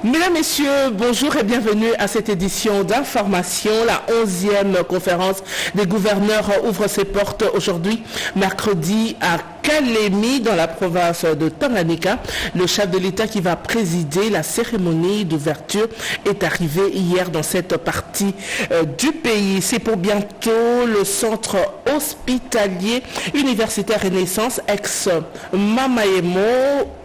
Mesdames, Messieurs, bonjour et bienvenue à cette édition d'information. La 11e conférence des gouverneurs ouvre ses portes aujourd'hui, mercredi, à Kalemi, dans la province de Tanganyika. Le chef de l'État qui va présider la cérémonie d'ouverture est arrivé hier dans cette partie du pays. C'est pour bientôt le centre hospitalier universitaire Renaissance, ex-Mamaemo,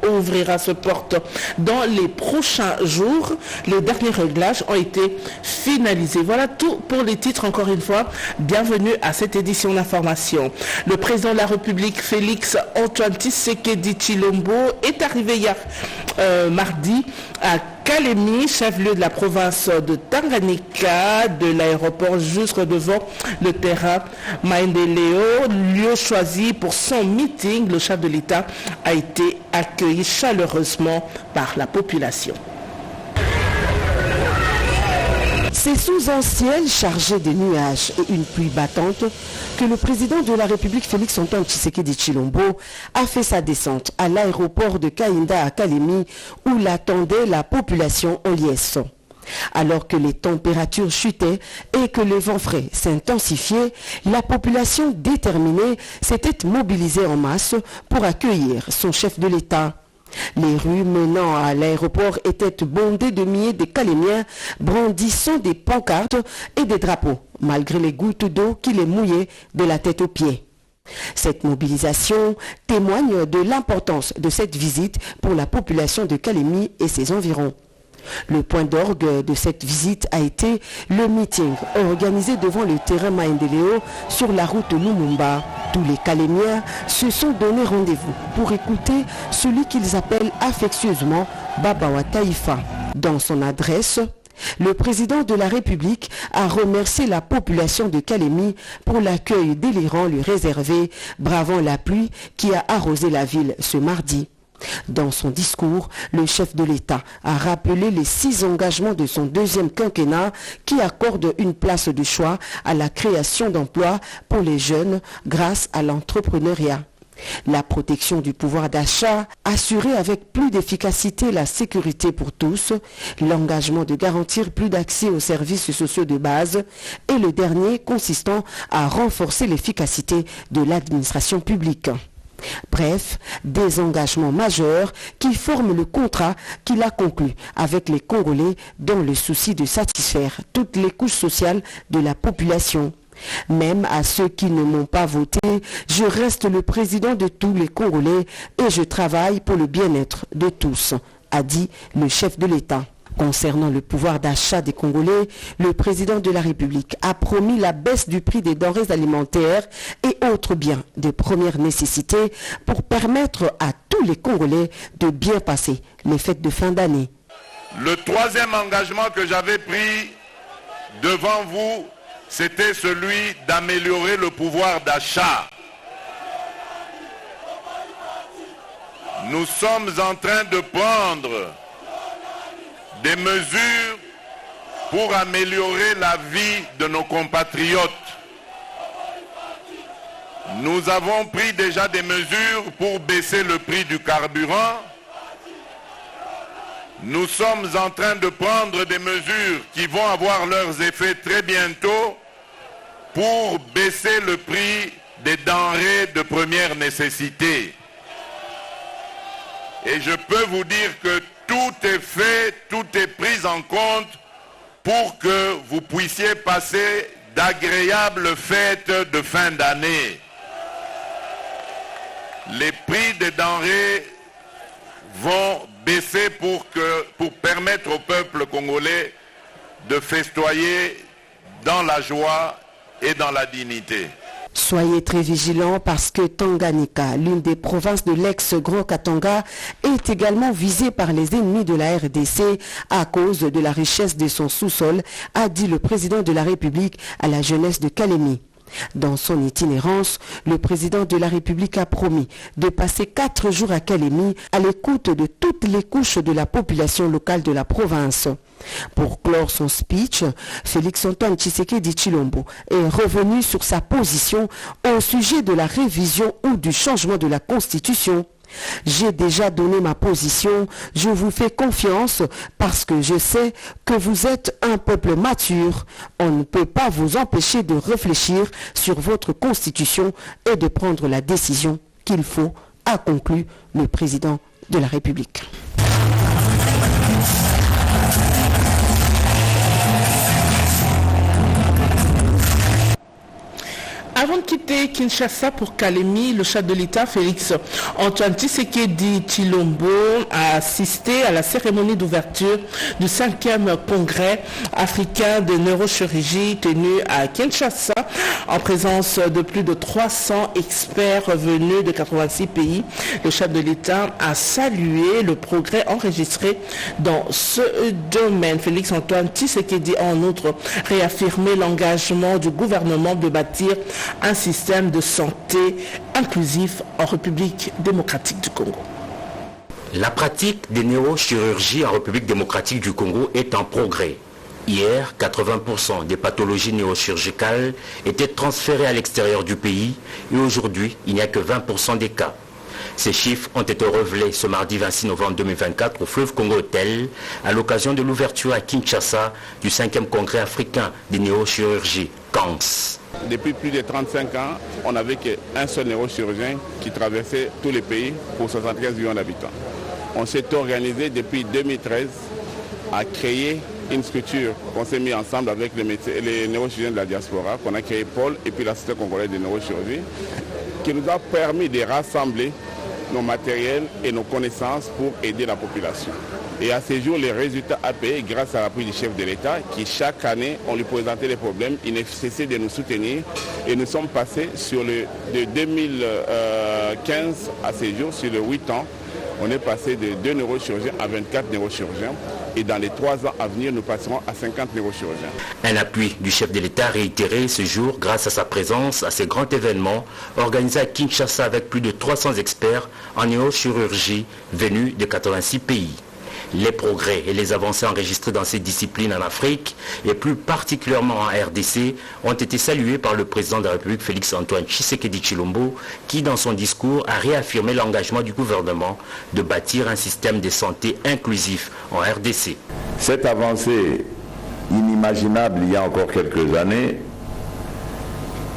ouvrira ses portes dans les prochains jours. Les derniers réglages ont été finalisés. Voilà tout pour les titres. Encore une fois, bienvenue à cette édition d'information. Le président de la République, Félix Antoine Tshisekedi Tshilombo, est arrivé hier mardi à Kalemi, chef-lieu de la province de Tanganyika, de l'aéroport jusque devant le terrain Maendeleo, lieu choisi pour son meeting. Le chef de l'État a été accueilli chaleureusement par la population. C'est sous un ciel chargé de nuages et une pluie battante que le président de la République, Félix Antoine Tshisekedi Tshilombo, a fait sa descente à l'aéroport de Kainda à Kalemi, où l'attendait la population en liesse. Alors que les températures chutaient et que le vent frais s'intensifiait, la population déterminée s'était mobilisée en masse pour accueillir son chef de l'État. Les rues menant à l'aéroport étaient bondées de milliers de Calémiens brandissant des pancartes et des drapeaux, malgré les gouttes d'eau qui les mouillaient de la tête aux pieds. Cette mobilisation témoigne de l'importance de cette visite pour la population de Kalemi et ses environs. Le point d'orgue de cette visite a été le meeting organisé devant le terrain Maendeleo sur la route Lumumba. Tous les Calémiens se sont donné rendez-vous pour écouter celui qu'ils appellent affectueusement Babawa Taïfa. Dans son adresse, le président de la République a remercié la population de Kalemi pour l'accueil délirant lui réservé, bravant la pluie qui a arrosé la ville ce mardi. Dans son discours, le chef de l'État a rappelé les 6 engagements de son deuxième quinquennat qui accordent une place de choix à la création d'emplois pour les jeunes grâce à l'entrepreneuriat. La protection du pouvoir d'achat, assurer avec plus d'efficacité la sécurité pour tous, l'engagement de garantir plus d'accès aux services sociaux de base et le dernier consistant à renforcer l'efficacité de l'administration publique. Bref, des engagements majeurs qui forment le contrat qu'il a conclu avec les Congolais dans le souci de satisfaire toutes les couches sociales de la population. Même à ceux qui ne m'ont pas voté, je reste le président de tous les Congolais et je travaille pour le bien-être de tous, a dit le chef de l'État. Concernant le pouvoir d'achat des Congolais, le président de la République a promis la baisse du prix des denrées alimentaires et autres biens de première nécessité pour permettre à tous les Congolais de bien passer les fêtes de fin d'année. Le troisième engagement que j'avais pris devant vous, c'était celui d'améliorer le pouvoir d'achat. Nous sommes en train de prendre des mesures pour améliorer la vie de nos compatriotes. Nous avons pris déjà des mesures pour baisser le prix du carburant. Nous sommes en train de prendre des mesures qui vont avoir leurs effets très bientôt pour baisser le prix des denrées de première nécessité. Et je peux vous dire que tout est fait, tout est pris en compte pour que vous puissiez passer d'agréables fêtes de fin d'année. Les prix des denrées vont baisser pour permettre au peuple congolais de festoyer dans la joie et dans la dignité. Soyez très vigilants parce que Tanganyika, l'une des provinces de l'ex-Grand Katanga, est également visée par les ennemis de la RDC à cause de la richesse de son sous-sol, a dit le président de la République à la jeunesse de Kalemi. Dans son itinérance, le président de la République a promis de passer 4 jours à Kalemi à l'écoute de toutes les couches de la population locale de la province. Pour clore son speech, Félix Antoine Tshisekedi Tshilombo est revenu sur sa position au sujet de la révision ou du changement de la Constitution. J'ai déjà donné ma position, je vous fais confiance parce que je sais que vous êtes un peuple mature. On ne peut pas vous empêcher de réfléchir sur votre constitution et de prendre la décision qu'il faut, a conclu le président de la République. Avant de quitter Kinshasa pour Kalemi, le chef de l'État, Félix Antoine Tshisekedi Tshilombo, a assisté à la cérémonie d'ouverture du 5e congrès africain de neurochirurgie tenu à Kinshasa en présence de plus de 300 experts venus de 86 pays. Le chef de l'État a salué le progrès enregistré dans ce domaine. Félix Antoine Tshisekedi a en outre réaffirmé l'engagement du gouvernement de bâtir un système de santé inclusif en République démocratique du Congo. La pratique des neurochirurgies en République démocratique du Congo est en progrès. Hier, 80% des pathologies neurochirurgicales étaient transférées à l'extérieur du pays et aujourd'hui, il n'y a que 20% des cas. Ces chiffres ont été révélés ce mardi 26 novembre 2024 au Fleuve Congo Hotel à l'occasion de l'ouverture à Kinshasa du 5e congrès africain des neurochirurgies, CANS. Depuis plus de 35 ans, on n'avait qu'un seul neurochirurgien qui traversait tous les pays pour 75 millions d'habitants. On s'est organisé depuis 2013 à créer une structure qu'on s'est mis ensemble avec les neurochirurgiens de la diaspora, qu'on a créé Paul et puis la Société congolaise de neurochirurgie, qui nous a permis de rassembler nos matériels et nos connaissances pour aider la population. Et à ce jour, les résultats à payer grâce à l'appui du chef de l'État qui chaque année, on lui présentait les problèmes, il n'a cessé de nous soutenir et nous sommes passés de 2015 à ce jour, sur les 8 ans, on est passé de 2 neurochirurgiens à 24 neurochirurgiens et dans les 3 ans à venir, nous passerons à 50 neurochirurgiens. Un appui du chef de l'État réitéré ce jour grâce à sa présence à ces grands événements organisés à Kinshasa avec plus de 300 experts en neurochirurgie venus de 86 pays. Les progrès et les avancées enregistrées dans ces disciplines en Afrique et plus particulièrement en RDC ont été salués par le président de la République Félix Antoine Tshisekedi Tshilombo qui dans son discours a réaffirmé l'engagement du gouvernement de bâtir un système de santé inclusif en RDC. Cette avancée inimaginable il y a encore quelques années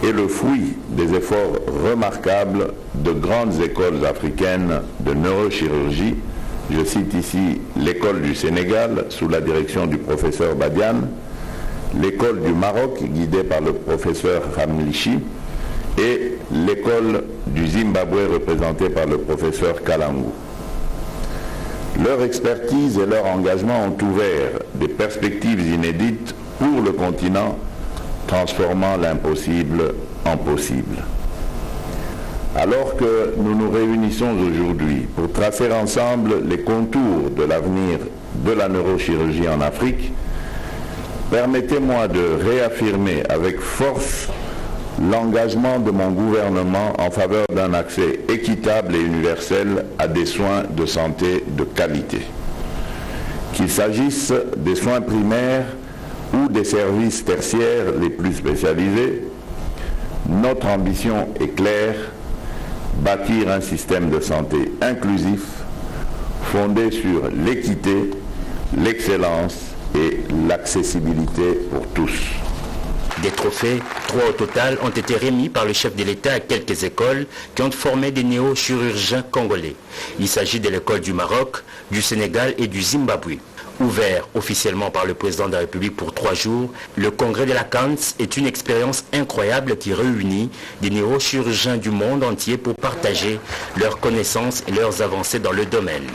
est le fruit des efforts remarquables de grandes écoles africaines de neurochirurgie. Je cite ici l'école du Sénégal sous la direction du professeur Badiane, l'école du Maroc guidée par le professeur Hamlichi et l'école du Zimbabwe représentée par le professeur Kalangu. Leur expertise et leur engagement ont ouvert des perspectives inédites pour le continent, transformant l'impossible en possible. Alors que nous nous réunissons aujourd'hui pour tracer ensemble les contours de l'avenir de la neurochirurgie en Afrique, permettez-moi de réaffirmer avec force l'engagement de mon gouvernement en faveur d'un accès équitable et universel à des soins de santé de qualité. Qu'il s'agisse des soins primaires ou des services tertiaires les plus spécialisés, notre ambition est claire: bâtir un système de santé inclusif, fondé sur l'équité, l'excellence et l'accessibilité pour tous. Des trophées, 3 au total, ont été remis par le chef de l'État à quelques écoles qui ont formé des néo-chirurgiens congolais. Il s'agit de l'école du Maroc, du Sénégal et du Zimbabwe. Ouvert officiellement par le président de la République pour 3 jours, le congrès de la CANS est une expérience incroyable qui réunit des neurochirurgiens du monde entier pour partager leurs connaissances et leurs avancées dans le domaine.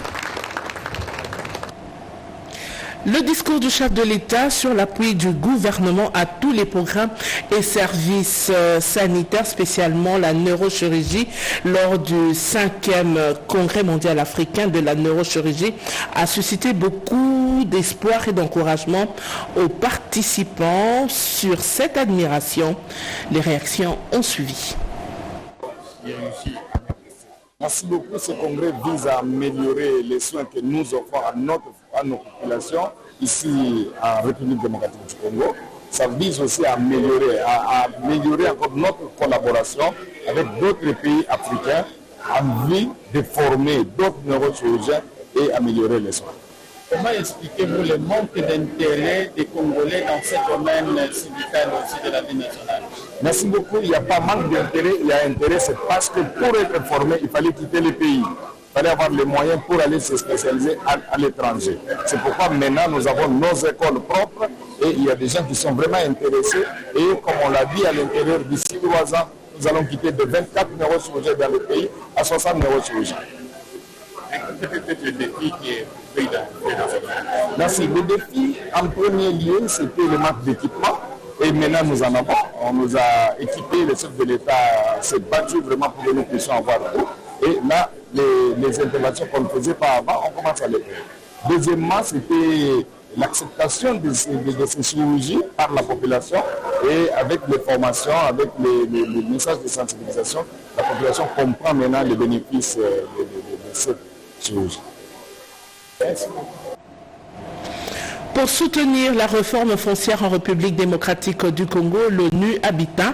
Le discours du chef de l'État sur l'appui du gouvernement à tous les programmes et services sanitaires, spécialement la neurochirurgie, lors du 5e congrès mondial africain de la neurochirurgie, a suscité beaucoup d'espoir et d'encouragement aux participants. Sur cette admiration, les réactions ont suivi. Merci beaucoup. Ce congrès vise à améliorer les soins que nous offrons à nos populations ici en République démocratique du Congo. Ça vise aussi à améliorer encore notre collaboration avec d'autres pays africains envie de former d'autres neurochirurgiens et améliorer les soins. Comment expliquez-vous le manque d'intérêt des Congolais dans ce domaine syndical aussi de la vie nationale? Merci beaucoup. Il n'y a pas manque d'intérêt. Il y a intérêt, c'est parce que pour être formé, il fallait quitter le pays. Il fallait avoir les moyens pour aller se spécialiser à l'étranger. C'est pourquoi maintenant nous avons nos écoles propres et il y a des gens qui sont vraiment intéressés. Et comme on l'a dit, à l'intérieur d'ici 3 ans, nous allons quitter de 24 neurochirurgiens dans le pays à 60 neurochirurgiens. Peut-être le défi qui est pris dans cette zone. Merci. Le défi, en premier lieu, c'était le manque d'équipement. Et maintenant, nous en avons. On nous a équipés, le chef de l'État s'est battu vraiment pour que nous puissions avoir tout. Et là, les interventions qu'on ne faisait pas avant, on commence à les faire. Deuxièmement, c'était l'acceptation de ces chirurgies par la population et avec les formations, avec les messages de sensibilisation, la population comprend maintenant les bénéfices de cette chirurgie. Merci. Pour soutenir la réforme foncière en République démocratique du Congo, l'ONU Habitat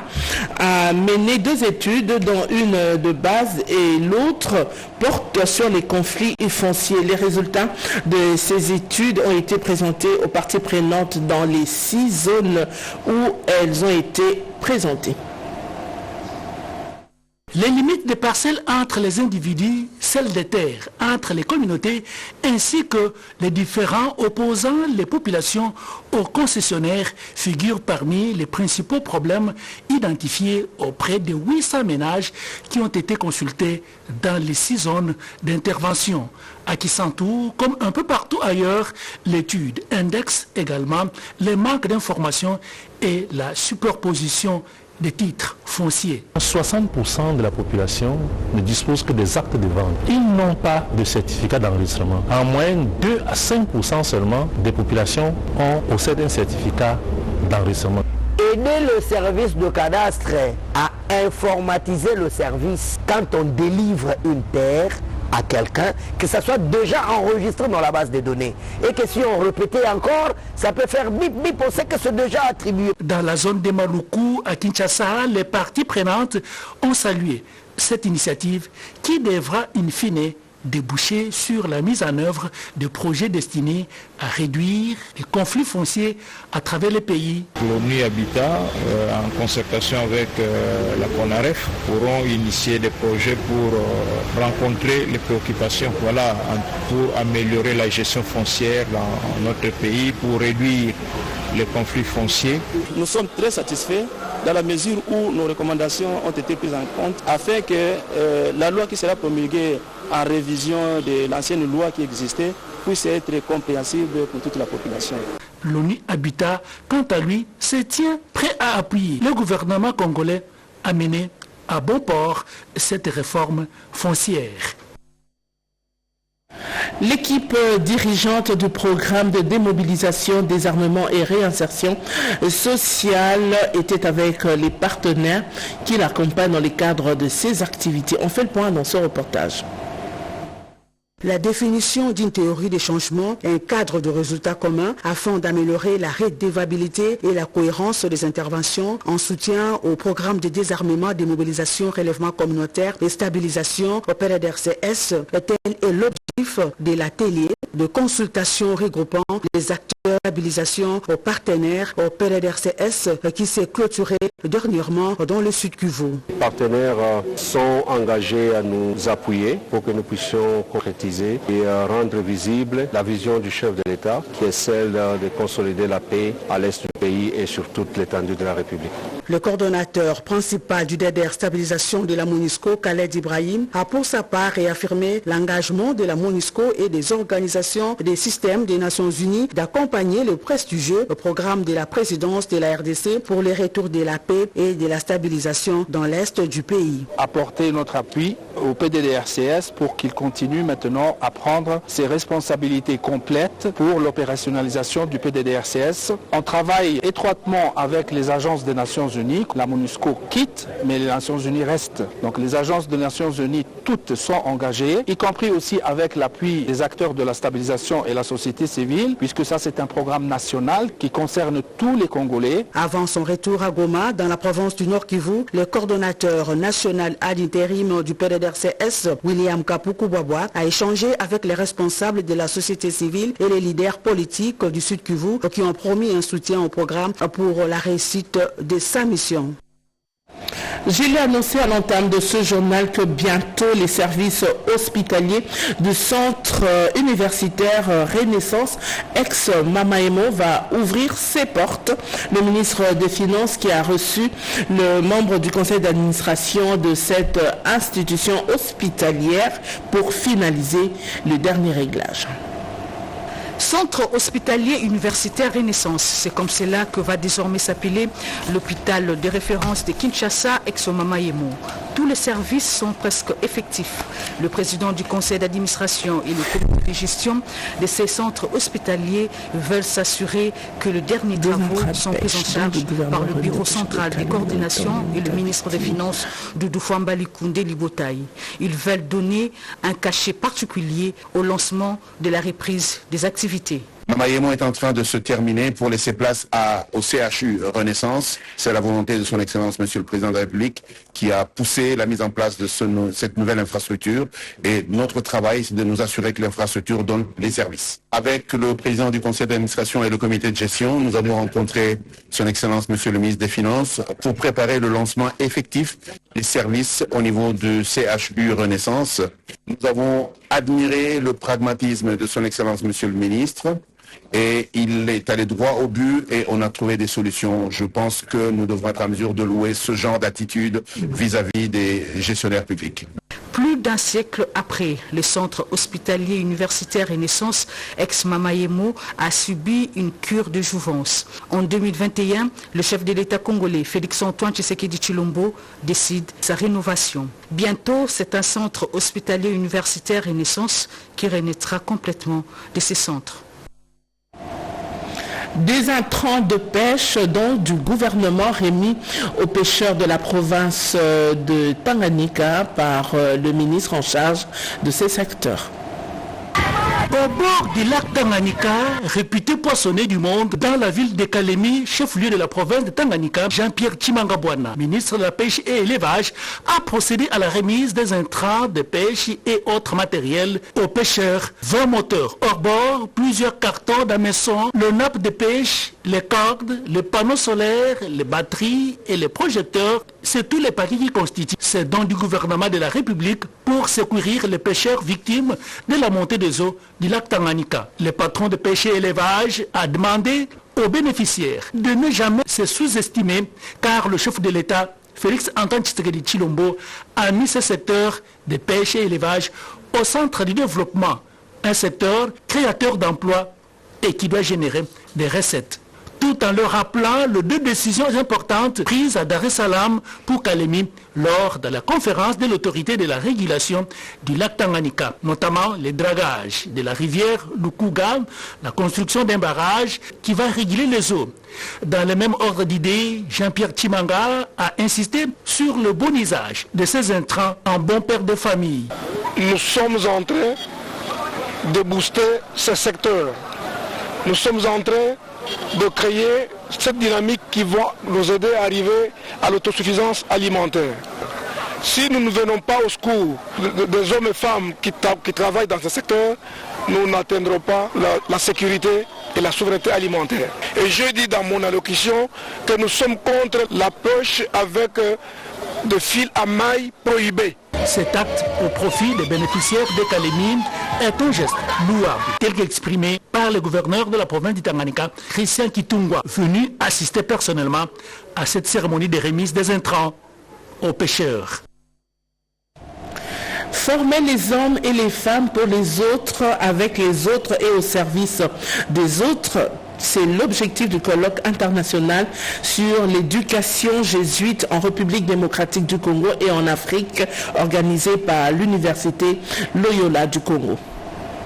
a mené 2 études, dont une de base et l'autre porte sur les conflits fonciers. Les résultats de ces études ont été présentés aux parties prenantes dans les 6 zones où elles ont été présentées. Les limites des parcelles entre les individus, celles des terres, entre les communautés, ainsi que les différends opposant les populations aux concessionnaires figurent parmi les principaux problèmes identifiés auprès de 800 ménages qui ont été consultés dans les 6 zones d'intervention. À Kisantou, comme un peu partout ailleurs, l'étude indexe également les manques d'informations et la superposition des titres fonciers. 60% de la population ne dispose que des actes de vente. Ils n'ont pas de certificat d'enregistrement. En moyenne, 2 à 5% seulement des populations possèdent un certificat d'enregistrement. Aider le service de cadastre à informatiser le service quand on délivre une terre à quelqu'un, que ça soit déjà enregistré dans la base de données. Et que si on répétait encore, ça peut faire bip bip, on sait que c'est déjà attribué. Dans la zone de Maluku, à Kinshasa, les parties prenantes ont salué cette initiative qui devra in fine déboucher sur la mise en œuvre de projets destinés à réduire les conflits fonciers à travers les pays. L'ONU Habitat, en concertation avec la CONAREF, pourront initier des projets pour rencontrer les préoccupations, pour améliorer la gestion foncière dans notre pays, pour réduire les conflits fonciers. Nous sommes très satisfaits dans la mesure où nos recommandations ont été prises en compte afin que la loi qui sera promulguée en révision de l'ancienne loi qui existait puisse être compréhensible pour toute la population. L'ONU Habitat, quant à lui, se tient prêt à appuyer le gouvernement congolais à mener à bon port cette réforme foncière. L'équipe dirigeante du programme de démobilisation, désarmement et réinsertion sociale était avec les partenaires qui l'accompagnent dans le cadre de ces activités. On fait le point dans ce reportage. La définition d'une théorie des changements est un cadre de résultats communs afin d'améliorer la redevabilité et la cohérence des interventions en soutien au programme de désarmement, démobilisation, relèvement communautaire et stabilisation au PDDRCS. Tel est l'objectif de l'atelier de consultation regroupant les acteurs de stabilisation aux partenaires au PDDRCS qui s'est clôturé dernièrement dans le Sud Kivu. Les partenaires sont engagés à nous appuyer pour que nous puissions concrétiser et rendre visible la vision du chef de l'État qui est celle de consolider la paix à l'est du pays et sur toute l'étendue de la République. Le coordonnateur principal du DDR Stabilisation de la MONUSCO, Khaled Ibrahim, a pour sa part réaffirmé l'engagement de la MONUSCO et des organisations des systèmes des Nations Unies d'accompagner le prestigieux programme de la présidence de la RDC pour le retour de la paix et de la stabilisation dans l'est du pays. Apporter notre appui au PDDRCS pour qu'il continue maintenant à prendre ses responsabilités complètes pour l'opérationnalisation du PDDRCS. On travaille étroitement avec les agences des Nations Unies Unies. La MONUSCO quitte, mais les Nations Unies restent. Donc les agences des Nations Unies, toutes sont engagées, y compris aussi avec l'appui des acteurs de la stabilisation et la société civile, puisque ça c'est un programme national qui concerne tous les Congolais. Avant son retour à Goma, dans la province du Nord Kivu, le coordonnateur national ad intérim du PDDRCS, William Kapuku-Bwabwa, a échangé avec les responsables de la société civile et les leaders politiques du Sud Kivu qui ont promis un soutien au programme pour la réussite de sa mission. J'ai annoncé à l'entame de ce journal que bientôt les services hospitaliers du centre universitaire Renaissance ex-Mamaemo va ouvrir ses portes. Le ministre des Finances qui a reçu le membre du conseil d'administration de cette institution hospitalière pour finaliser le dernier réglage. Centre hospitalier universitaire Renaissance, c'est comme cela que va désormais s'appeler l'hôpital de référence de Kinshasa ex-Mamaemo. Tous les services sont presque effectifs. Le président du conseil d'administration et le comité de gestion de ces centres hospitaliers veulent s'assurer que les derniers travaux sont pris en charge par le bureau central des coordinations et le ministre des Finances Doudou Fambali Koundé Libotaï. Ils veulent donner un cachet particulier au lancement de la reprise des activités. Mamaemo est en train de se terminer pour laisser place au CHU Renaissance. C'est la volonté de son Excellence, Monsieur le Président de la République, qui a poussé la mise en place de cette nouvelle infrastructure. Et notre travail, c'est de nous assurer que l'infrastructure donne les services. Avec le Président du Conseil d'administration et le comité de gestion, nous avons rencontré son Excellence, Monsieur le Ministre des Finances, pour préparer le lancement effectif des services au niveau du CHU Renaissance. Nous avons admiré le pragmatisme de son Excellence, Monsieur le Ministre, et il est allé droit au but et on a trouvé des solutions. Je pense que nous devrons être en mesure de louer ce genre d'attitude vis-à-vis des gestionnaires publics. Plus d'un siècle après, le centre hospitalier universitaire Renaissance ex-Mamaemo a subi une cure de jouvence. En 2021, le chef de l'État congolais, Félix-Antoine Tshisekedi Tshilombo, décide sa rénovation. Bientôt, c'est un centre hospitalier universitaire Renaissance qui renaîtra complètement de ces centres. Des intrants de pêche donc du gouvernement remis aux pêcheurs de la province de Tanganyika par le ministre en charge de ces secteurs. Au bord du lac Tanganyika, réputé poissonnier du monde, dans la ville de Kalemi, chef-lieu de la province de Tanganyika, Jean-Pierre Tshimanga-Bwana, ministre de la Pêche et Élevage, a procédé à la remise des intrants de pêche et autres matériels aux pêcheurs. 20 moteurs hors bord, plusieurs cartons d'hameçon, le nappe de pêche, les cordes, les panneaux solaires, les batteries et les projecteurs, c'est tous les paquets qui constituent ces dons du gouvernement de la République pour secourir les pêcheurs victimes de la montée des eaux du lac Tanganyika. Le patron de pêche et élevage a demandé aux bénéficiaires de ne jamais se sous-estimer car le chef de l'État, Félix-Antoine Tshisekedi Tshilombo, a mis ce secteur de pêche et élevage au centre du développement, un secteur créateur d'emplois et qui doit générer des recettes. Tout en leur rappelant les 2 décisions importantes prises à Dar es Salaam pour Kalemi lors de la conférence de l'autorité de la régulation du lac Tanganyika, notamment le dragage de la rivière Lukuga, la construction d'un barrage qui va réguler les eaux. Dans le même ordre d'idées, Jean-Pierre Tshimanga a insisté sur le bon usage de ces intrants en bon père de famille. Nous sommes en train de booster ce secteur. Nous sommes en train de créer cette dynamique qui va nous aider à arriver à l'autosuffisance alimentaire. Si nous ne venons pas au secours des hommes et femmes qui travaillent dans ce secteur, nous n'atteindrons pas la sécurité et la souveraineté alimentaire. Et je dis dans mon allocution que nous sommes contre la pêche avec de fils à mailles prohibés. Cet acte au profit des bénéficiaires de Kalemi est un geste louable, tel qu'exprimé par le gouverneur de la province du Tanganyika, Christian Kitungwa, venu assister personnellement à cette cérémonie de remise des intrants aux pêcheurs. Former les hommes et les femmes pour les autres, avec les autres et au service des autres. C'est l'objectif du colloque international sur l'éducation jésuite en République démocratique du Congo et en Afrique, organisé par l'Université Loyola du Congo.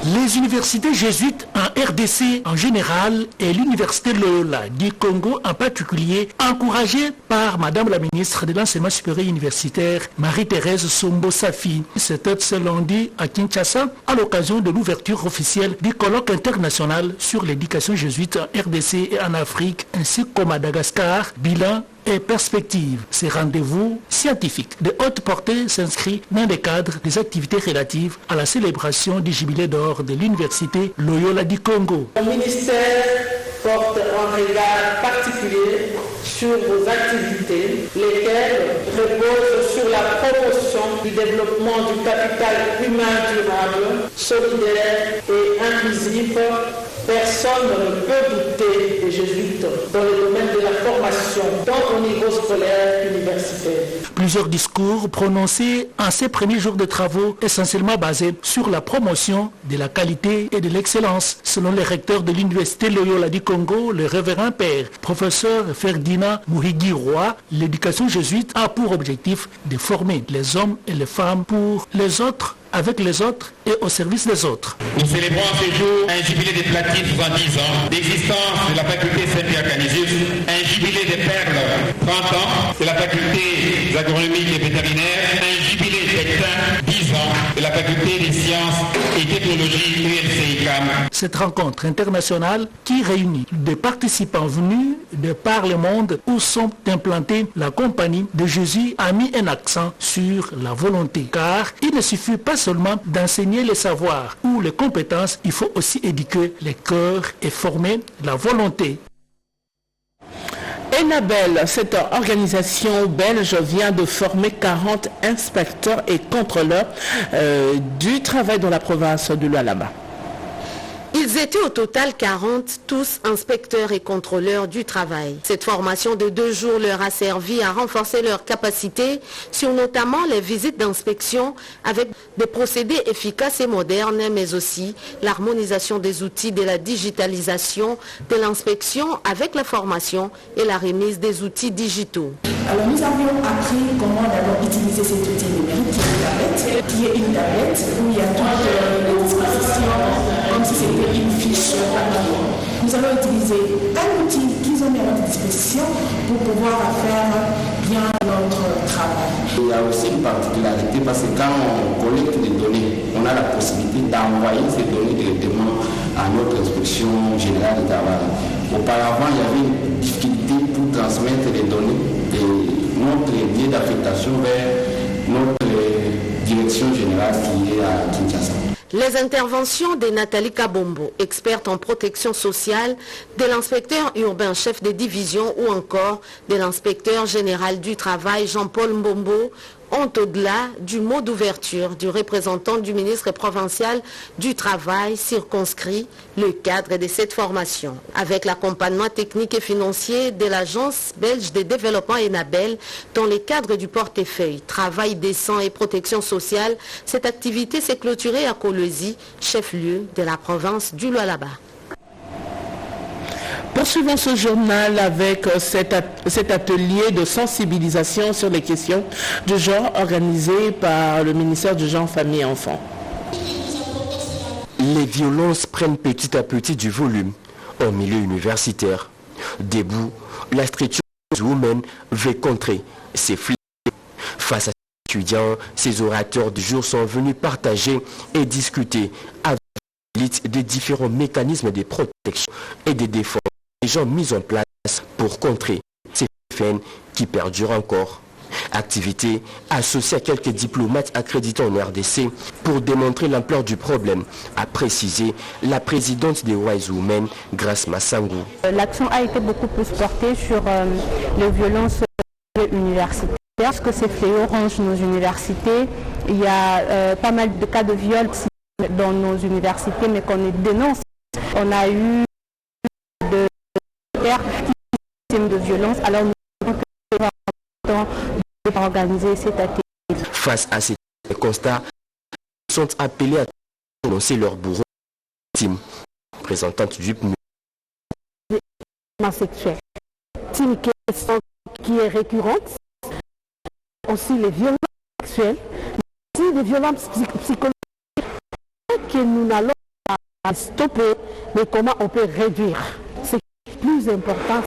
Les universités jésuites en RDC en général et l'université Loyola du Congo en particulier, encouragées par Madame la ministre de l'Enseignement supérieur universitaire Marie-Thérèse Sombo Safi. C'était ce lundi à Kinshasa à l'occasion de l'ouverture officielle du colloque international sur l'éducation jésuite en RDC et en Afrique ainsi qu'au Madagascar, bilan et perspectives. Ces rendez-vous scientifiques de haute portée s'inscrivent dans le cadre des activités relatives à la célébration du jubilé d'or de l'université Loyola du Congo. Le ministère porte un regard particulier sur vos activités, lesquelles reposent sur la promotion du développement du capital humain durable, solidaire et inclusif. Personne ne peut douter des jésuites dans le domaine de la formation, tant au niveau scolaire qu'universitaire. Plusieurs discours prononcés en ces premiers jours de travaux, essentiellement basés sur la promotion de la qualité et de l'excellence. Selon le recteur de l'université Loyola du Congo, le révérend père, professeur Ferdinand Muhigi-Roy, l'éducation jésuite a pour objectif de former les hommes et les femmes pour les autres, avec les autres et au service des autres. Nous célébrons ce jour un jubilé de platine 70 ans d'existence de la faculté Saint-Pierre-Canisius, un jubilé de perles 30 ans de la faculté agronomique et vétérinaire, un jubilé d'État 10 ans de la faculté des sciences et technologies ULCICAM. Cette rencontre internationale qui réunit des participants venus de par le monde où sont implantés, la compagnie de Jésus a mis un accent sur la volonté, car il ne suffit pas seulement d'enseigner les savoirs ou les compétences, il faut aussi éduquer les cœurs et former la volonté. Enabel, cette organisation belge vient de former 40 inspecteurs et contrôleurs du travail dans la province de l'Alaba. Ils étaient au total 40, tous inspecteurs et contrôleurs du travail. Cette formation de 2 jours leur a servi à renforcer leurs capacités sur notamment les visites d'inspection avec des procédés efficaces et modernes, mais aussi l'harmonisation des outils de la digitalisation de l'inspection avec la formation et la remise des outils digitaux. Alors nous avions appris comment d'abord utiliser cet outil numérique qui est une tablette où il y a toutes les dispositions comme si c'était une fiche papier. Nous allons utiliser un outil qu'ils ont mis à notre disposition pour pouvoir faire bien notre travail. Il y a aussi une particularité parce que quand on collecte les données, on a la possibilité d'envoyer ces données directement à notre inspection générale du travail. Auparavant, il y avait une difficulté pour transmettre les données de notre lieu d'affectation vers notre direction générale qui est à Kinshasa. Les interventions de Nathalie Kabombo, experte en protection sociale, de l'inspecteur urbain chef de division ou encore de l'inspecteur général du travail Jean-Paul Mbombo ont au-delà du mot d'ouverture du représentant du ministre provincial du Travail circonscrit le cadre de cette formation. Avec l'accompagnement technique et financier de l'Agence belge de développement Enabel dans le cadre du portefeuille Travail décent et protection sociale, cette activité s'est clôturée à Kolwezi, chef-lieu de la province du Lualaba. Poursuivons ce journal avec cet atelier de sensibilisation sur les questions de genre organisé par le ministère du Genre, Famille et Enfants. Les violences prennent petit à petit du volume en milieu universitaire. Debout, la structure Women veut contrer ces fléaux. Face à ces étudiants, ces orateurs du jour sont venus partager et discuter avec l'élite des différents mécanismes de protection et de défense mis en place pour contrer ces phénomènes qui perdurent encore. Activité associée à quelques diplomates accrédités en RDC pour démontrer l'ampleur du problème, a précisé la présidente des Wise Women, Grace Massangou. L'action a été beaucoup plus portée sur les violences universitaires, parce que ces fléaux rongent nos universités. Il y a pas mal de cas de viol dans nos universités, mais qu'on dénonce. On a eu de violence, alors nous avons organiser cette activité. Face à ces constats, ils sont appelés à dénoncer leurs bourreaux victimes. Représentante du PNU. Sexuel. C'est une question qui est récurrente. Aussi les violences sexuelles, mais aussi les violences psychologiques que nous n'allons stopper, mais comment on peut réduire. C'est plus important,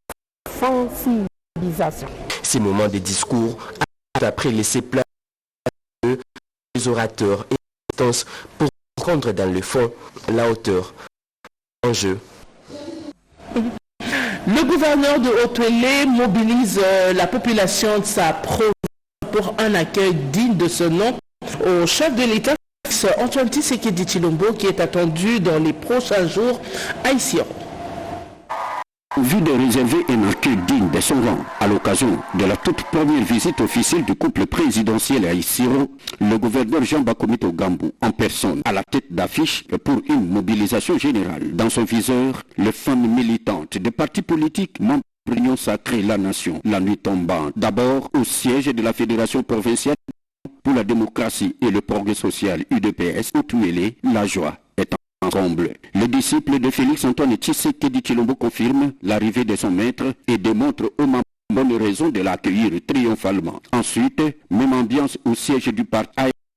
sensibilisation. Ces moments de discours après laisser place les orateurs et les instances pour rendre dans le fond la hauteur en jeu. Le gouverneur de Haut-Uélé mobilise la population de sa province pour un accueil digne de ce nom au chef de l'État, Antoine Tshisekedi Tshilombo, qui est attendu dans les prochains jours à Isiro. En vue de réserver un accueil digne de son rang à l'occasion de la toute première visite officielle du couple présidentiel à Isiro, le gouverneur Jean Bakomito Gambou en personne à la tête d'affiche pour une mobilisation générale. Dans son viseur, les femmes militantes des partis politiques membres de l'Union sacrée La Nation, la nuit tombante. D'abord au siège de la Fédération provinciale pour la démocratie et le progrès social UDPS, Haut-Uélé, la joie est ensemble. Le disciple de Félix-Antoine Tshisekedi Tshilombo confirme l'arrivée de son maître et démontre aux membres bonne raison de l'accueillir triomphalement. Ensuite, même ambiance au siège du parti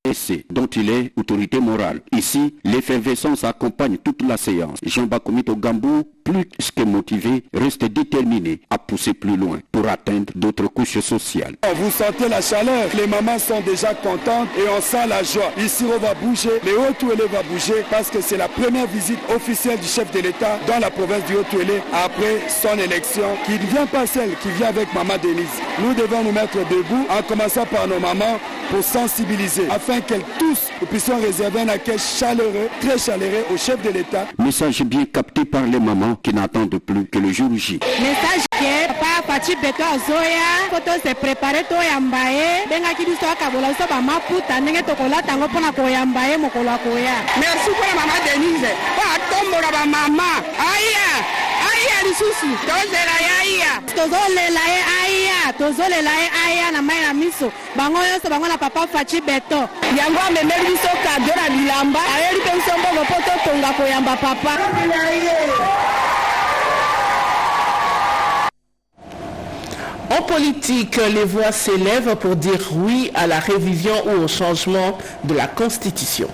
ASC, dont il est autorité morale. Ici, l'effervescence accompagne toute la séance. Jean Bakomito Gambou, plus que motivé, reste déterminé à pousser plus loin pour atteindre d'autres couches sociales. Vous sentez la chaleur, les mamans sont déjà contentes et on sent la joie. Isiro va bouger, les Haut-Uélé va bouger parce que c'est la première visite officielle du chef de l'État dans la province du Haut-Uélé après son élection, qui ne vient pas seule, qui vient avec Maman Denise. Nous devons nous mettre debout en commençant par nos mamans pour sensibiliser afin qu'elles tous nous puissions réserver un accueil chaleureux, très chaleureux au chef de l'État. Message bien capté par les mamans qui n'attendent plus que le jour J. Message qui est papa Fachi Beto Zoya, photo se préparer to yambaye, benga kidiso akabola so ba maputa ndenge tokola tango pona ko yambaye mokolo koya. Merci pour Maman Denise. Ba tombola ba mama. Aya lisusu. Tozela ya. Tozolela aya. Tozolela aya na mai na miso. Bango yoso bango na papa Fachi Beto. Yango amemeli biso kado na bilamba. Ayeli pe nsombo poto tonga ko yamba papa. En politique, les voix s'élèvent pour dire oui à la révision ou au changement de la Constitution.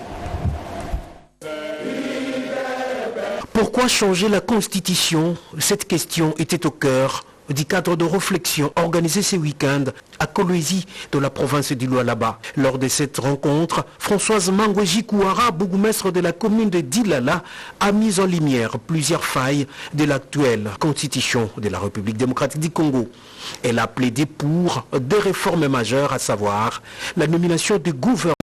Pourquoi changer la Constitution? Cette question était au cœur du cadre de réflexion organisé ce week-end à Kolwezi de la province du Lualaba. Lors de cette rencontre, Françoise Mangweji Kouara, bourgmestre de la commune de Dilala, a mis en lumière plusieurs failles de l'actuelle constitution de la République démocratique du Congo. Elle a plaidé pour des réformes majeures, à savoir la nomination du gouverneur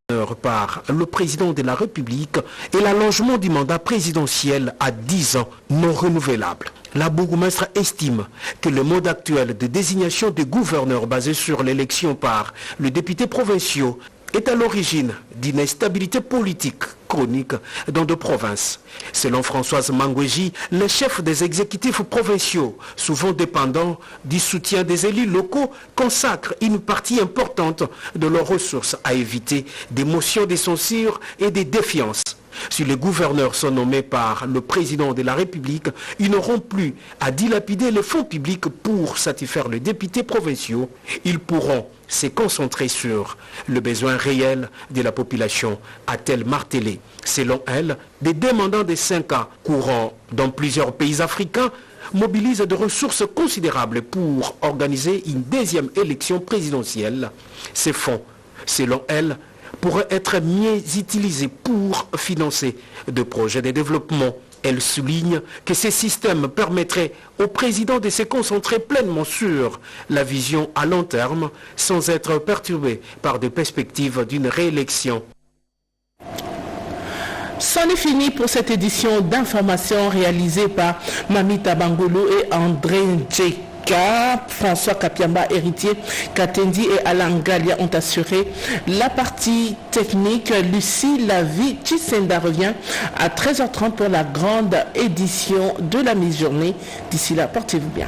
par le président de la République et l'allongement du mandat présidentiel à 10 ans non renouvelable. La bourgmestre estime que le mode actuel de désignation des gouverneurs basé sur l'élection par le député provinciaux est à l'origine d'une instabilité politique chronique dans deux provinces. Selon Françoise Mangweji, les chefs des exécutifs provinciaux, souvent dépendants du soutien des élus locaux, consacrent une partie importante de leurs ressources à éviter des motions de censure et des défiances. Si les gouverneurs sont nommés par le président de la République, ils n'auront plus à dilapider les fonds publics pour satisfaire les députés provinciaux. Ils pourront se concentrer sur le besoin réel de la population, a-t-elle martelé. Selon elle, des demandants de 5 ans courants dans plusieurs pays africains mobilisent de ressources considérables pour organiser une deuxième élection présidentielle. Ces fonds, selon elle, pourraient être mieux utilisés pour financer des projets de développement. Elle souligne que ces systèmes permettraient au président de se concentrer pleinement sur la vision à long terme sans être perturbé par des perspectives d'une réélection. C'en est fini pour cette édition d'information réalisée par Mamita Bangolo et André Djek. François Kapiamba, héritier, Katendi et Alain Galia ont assuré la partie technique. Lucie Lavie Chisenda revient à 13h30 pour la grande édition de la mi-journée. D'ici là, portez-vous bien.